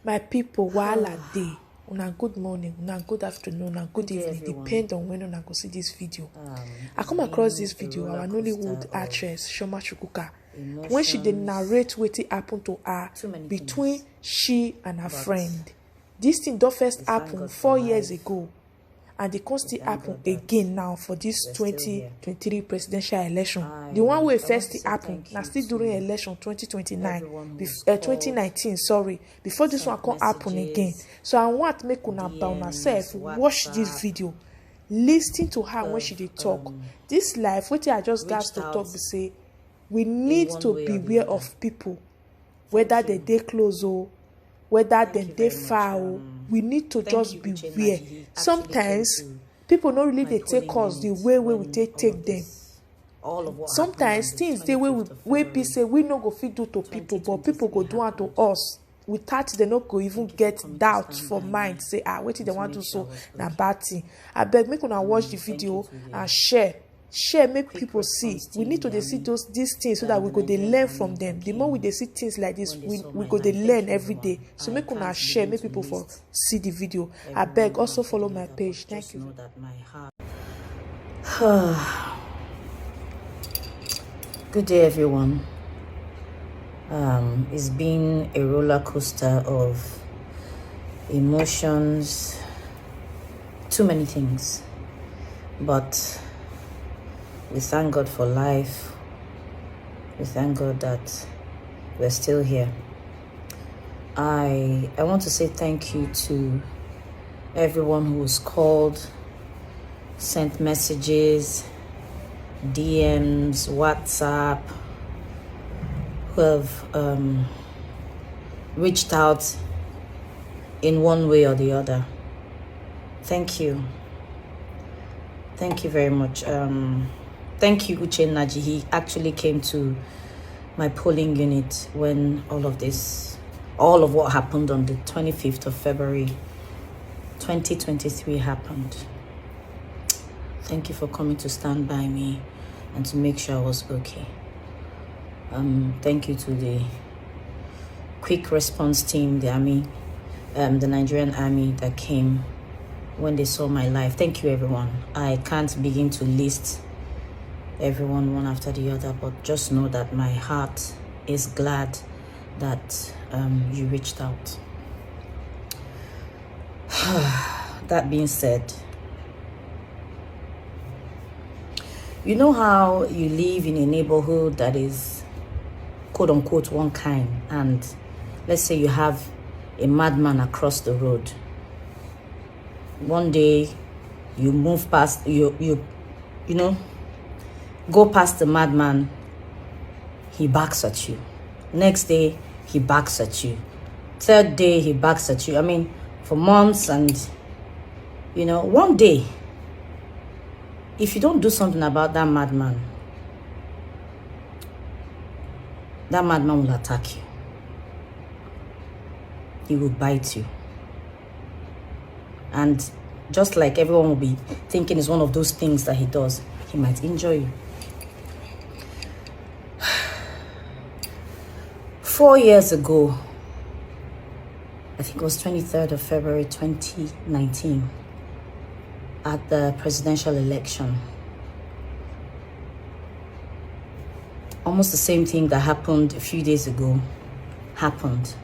My people, wahala day. Una good morning, una good afternoon, una good evening. Depend on when una go see this video. I come across this video. Our Nollywood actress Chioma Chukwuka, when she did narrate wetin happen to her between she and her friend. This thing don first happen 4 years ago, and it can still happen again now for this 2023 presidential election. The one wey first happen na still during election 2019, sorry, before this one can happen again. So I want make una by una self watch this video, listen to her when she dey talk. This life, wetin I just got to talk be say we need to beware of people, whether they dey close or whether dem dey far. We need to just beware. Sometimes people no really dey take us the way we take them. Sometimes things dey wey be say we no go fit do to people, but people go do am to us without they no go even get doubt for mind, say wetin they want to do so na bad thing. Abeg make una watch the video and share make people see. We need to dey see these things so that we go dey learn from them. The more we dey see things like this, we go dey learn every day. So make una share, make people for see the video. Abeg also follow my page. Thank you. Good day, everyone. It's been a roller coaster of emotions, too many things, but we thank God for life. We thank God that we're still here. I want to say thank you to everyone who was called, sent messages, DMs, WhatsApp, who have reached out in one way or the other. Thank you. Thank you very much. Thank you, Uche Naji. He actually came to my polling unit when all of what happened on the 25th of February 2023 happened. Thank you for coming to stand by me and to make sure I was okay. Thank you to the quick response team, the army, the Nigerian army that came when they saw my life. Thank you, everyone. I can't begin to list everyone one after the other, but just know that my heart is glad that you reached out. That being said, you know how you live in a neighborhood that is quote unquote one kind, and let's say you have a madman across the road. One day you move past, you know, go past the madman, he backs at you. Next day, he backs at you. Third day, he backs at you. I mean, for months, and, you know, one day, if you don't do something about that madman will attack you. He will bite you. And just like everyone will be thinking it's one of those things that he does, he might injure you. 4 years ago, I think it was 23rd of February 2019, at the presidential election, almost the same thing that happened a few days ago happened.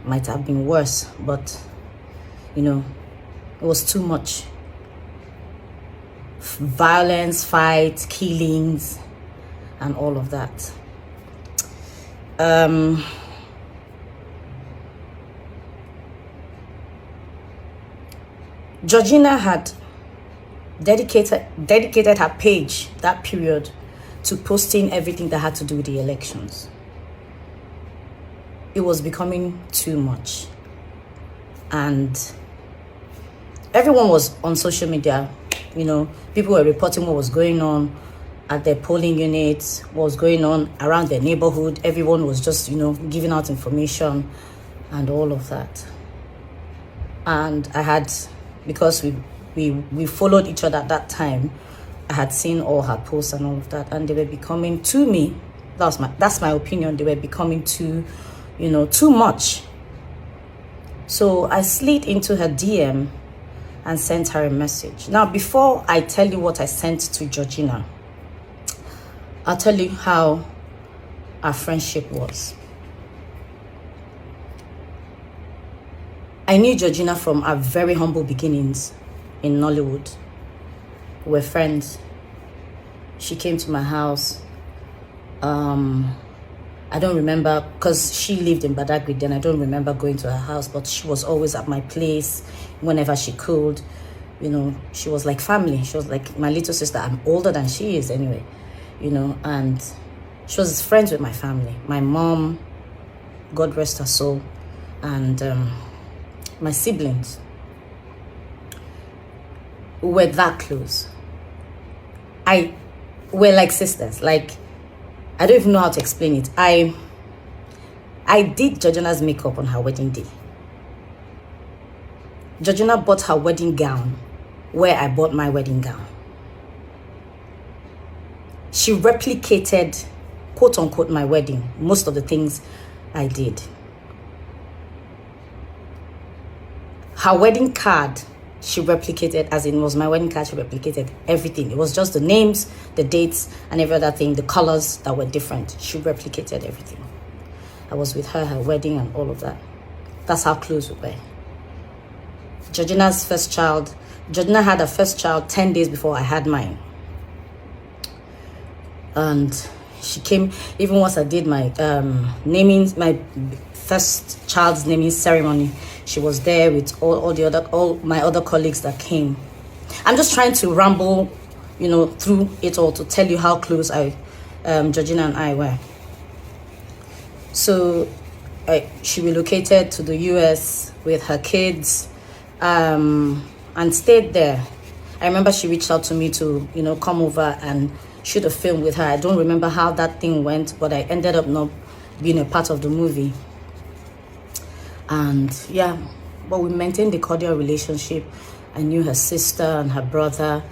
Might have been worse, but you know, it was too much. Violence, fights, killings, and all of that. Georgina had dedicated her page that period to posting everything that had to do with the elections. It was becoming too much, and everyone was on social media. You know, people were reporting what was going on at their polling units, what was going on around their neighborhood. Everyone was just, you know, giving out information and all of that. And I had, because we followed each other at that time, I had seen all her posts and all of that, and they were becoming, to me, that's my opinion, they were becoming too, you know, too much. So I slid into her DM and sent her a message. Now, before I tell you what I sent to Georgina, I'll tell you how our friendship was. I knew Georgina from our very humble beginnings in Nollywood. We were friends. She came to my house. I don't remember, because she lived in Badagry then. I don't remember going to her house, but she was always at my place whenever she could. You know, she was like family. She was like my little sister. I'm older than she is anyway, you know, and she was friends with my family. My mom, God rest her soul, and my siblings. We were that close. We're like sisters. Like, I don't even know how to explain it. I did Georgina's makeup on her wedding day. Georgina bought her wedding gown where I bought my wedding gown. She replicated, quote unquote, my wedding, most of the things I did. Her wedding card, she replicated, as in was my wedding card, she replicated everything. It was just the names, the dates, and every other thing, the colors that were different. She replicated everything. I was with her wedding and all of that. That's how close we were. Georgina's first child, Georgina had her first child 10 days before I had mine. And she came, even once I did my my first child's naming ceremony, she was there with all my other colleagues that came. I'm just trying to ramble, you know, through it all to tell you how close Georgina and I were. So she relocated to the US with her kids, and stayed there. I remember she reached out to me to, you know, come over and shoot a film with her. I don't remember how that thing went, but I ended up not being a part of the movie. And yeah, but we maintained a cordial relationship. I knew her sister and her brother.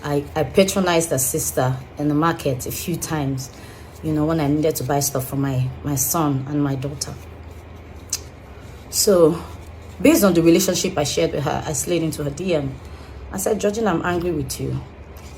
I patronized her sister in the market a few times, you know, when I needed to buy stuff for my son and my daughter. So based on the relationship I shared with her, I slid into her DM. I said, Georgina, I'm angry with you.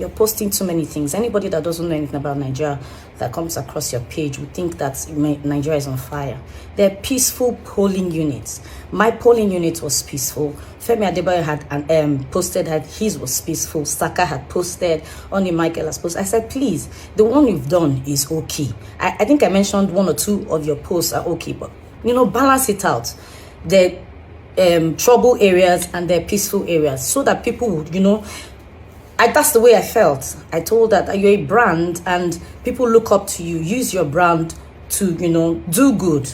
You're posting too many things. Anybody that doesn't know anything about Nigeria that comes across your page would think that Nigeria is on fire. They're peaceful polling units. My polling unit was peaceful. Femi Adebayo had posted that his was peaceful. Saka had posted. Oni Michael has posted. I said, please, the one you've done is okay. I think I mentioned one or two of your posts are okay, but, you know, balance it out. The trouble areas and their peaceful areas, so that people would, you know, that's the way I felt. I told that you're a brand and people look up to you. Use your brand to, you know, do good,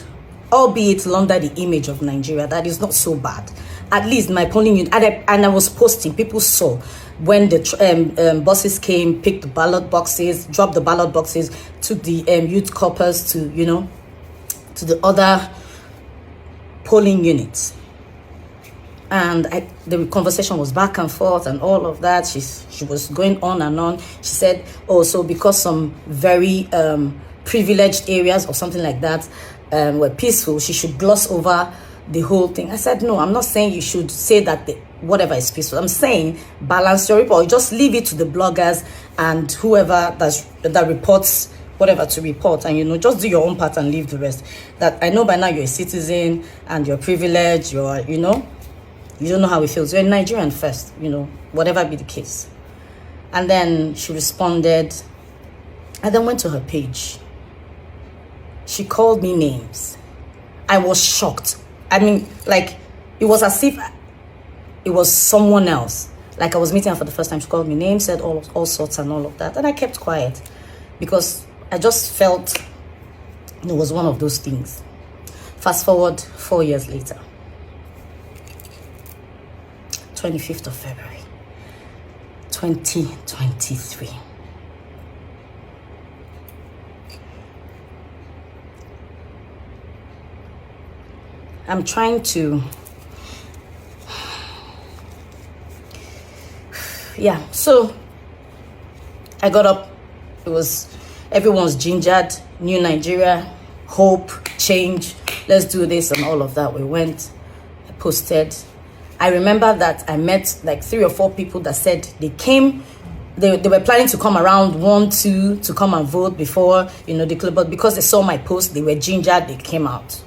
albeit under the image of Nigeria. That is not so bad. At least my polling unit, and I was posting. People saw when the buses came, picked the ballot boxes, dropped the ballot boxes, took the youth corpers to, you know, to the other polling units. And the conversation was back and forth and all of that. She was going on and on. She said, oh, so because some very privileged areas or something like that were peaceful, she should gloss over the whole thing. I said, no, I'm not saying you should say that whatever is peaceful. I'm saying balance your report. Just leave it to the bloggers and whoever that reports whatever to report, and, you know, just do your own part and leave the rest. That I know by now you're a citizen and you're privileged, you're, you know, you don't know how it feels. You're a Nigerian first, you know, whatever be the case. And then she responded. I then went to her page. She called me names. I was shocked. I mean, like, it was as if it was someone else. Like, I was meeting her for the first time. She called me names, said all sorts and all of that. And I kept quiet because I just felt it was one of those things. Fast forward 4 years later. 25th of February, 2023. I'm trying to, yeah, so I got up. It was, everyone's gingered, new Nigeria, hope, change, let's do this and all of that. We went. posted. I remember that I met like 3 or 4 people that said they came. They were planning to come around 1, 2 to come and vote before, the club. But because they saw my post, they were gingered. They came out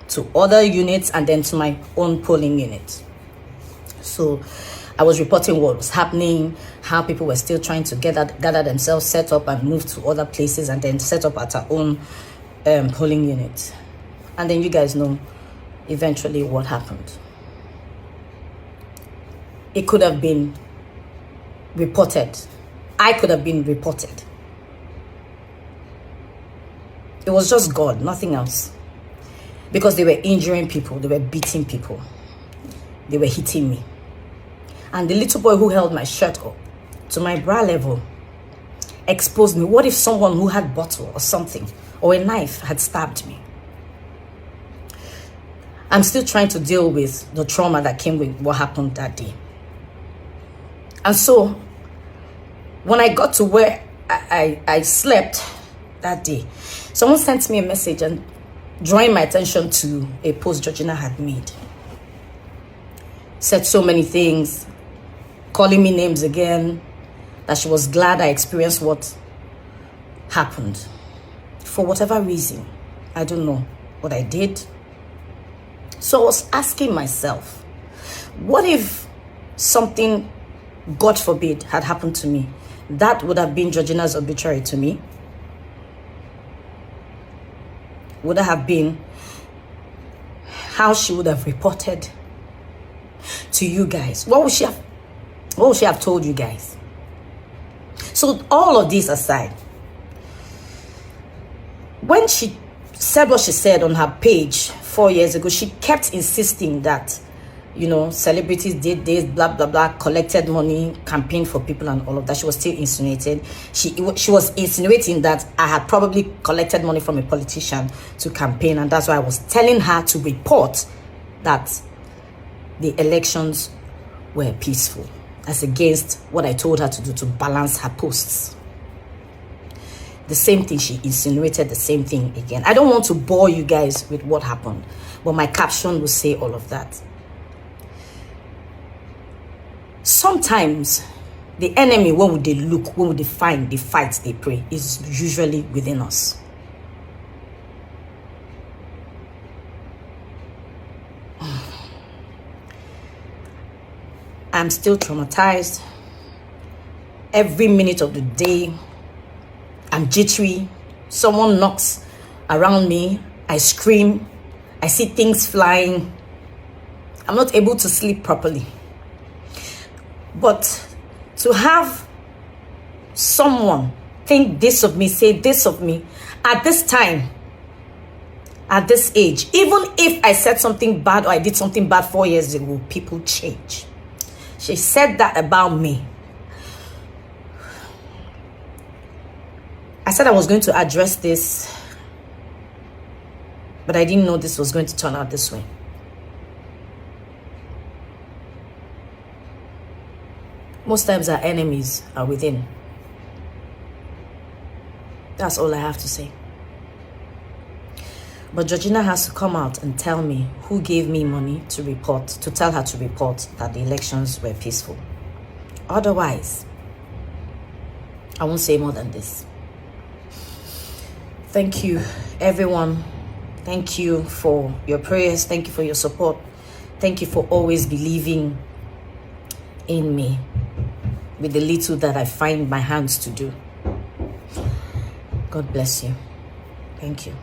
to other units and then to my own polling unit. So I was reporting what was happening, how people were still trying to gather themselves, set up and move to other places, and then set up at our own polling unit. And then you guys know eventually what happened. It could have been reported. I could have been reported. It was just God, nothing else. Because they were injuring people, they were beating people, they were hitting me. And the little boy who held my shirt up to my bra level exposed me. What if someone who had bottle or something or a knife had stabbed me? I'm still trying to deal with the trauma that came with what happened that day. And so, when I got to where I slept that day, someone sent me a message and drawing my attention to a post Georgina had made. Said so many things, calling me names again, that she was glad I experienced what happened. For whatever reason, I don't know what I did. So I was asking myself, what if something, God forbid, had happened to me? That would have been Georgina's obituary to me. Would have been how she would have reported to you guys. What would she have told you guys? So all of this aside, when she said what she said on her page 4 years ago, she kept insisting that celebrities did this, blah, blah, blah, collected money, campaigned for people and all of that. She was still insinuating. She was insinuating that I had probably collected money from a politician to campaign. And that's why I was telling her to report that the elections were peaceful, as against what I told her to do to balance her posts. The same thing, she insinuated the same thing again. I don't want to bore you guys with what happened, but my caption will say all of that. Sometimes the enemy, when would they look, when would they find, they fight, they pray, is usually within us. I'm still traumatized. Every minute of the day, I'm jittery. Someone knocks around me, I scream, I see things flying. I'm not able to sleep properly. But to have someone think this of me, say this of me, at this time, at this age, even if I said something bad or I did something bad 4 years ago, people change. She said that about me. I said I was going to address this, but I didn't know this was going to turn out this way. Most times our enemies are within. That's all I have to say. But Georgina has to come out and tell me who gave me money to report, to tell her to report that the elections were peaceful. Otherwise, I won't say more than this. Thank you, everyone. Thank you for your prayers. Thank you for your support. Thank you for always believing in me with the little that I find my hands to do. God bless you. Thank you.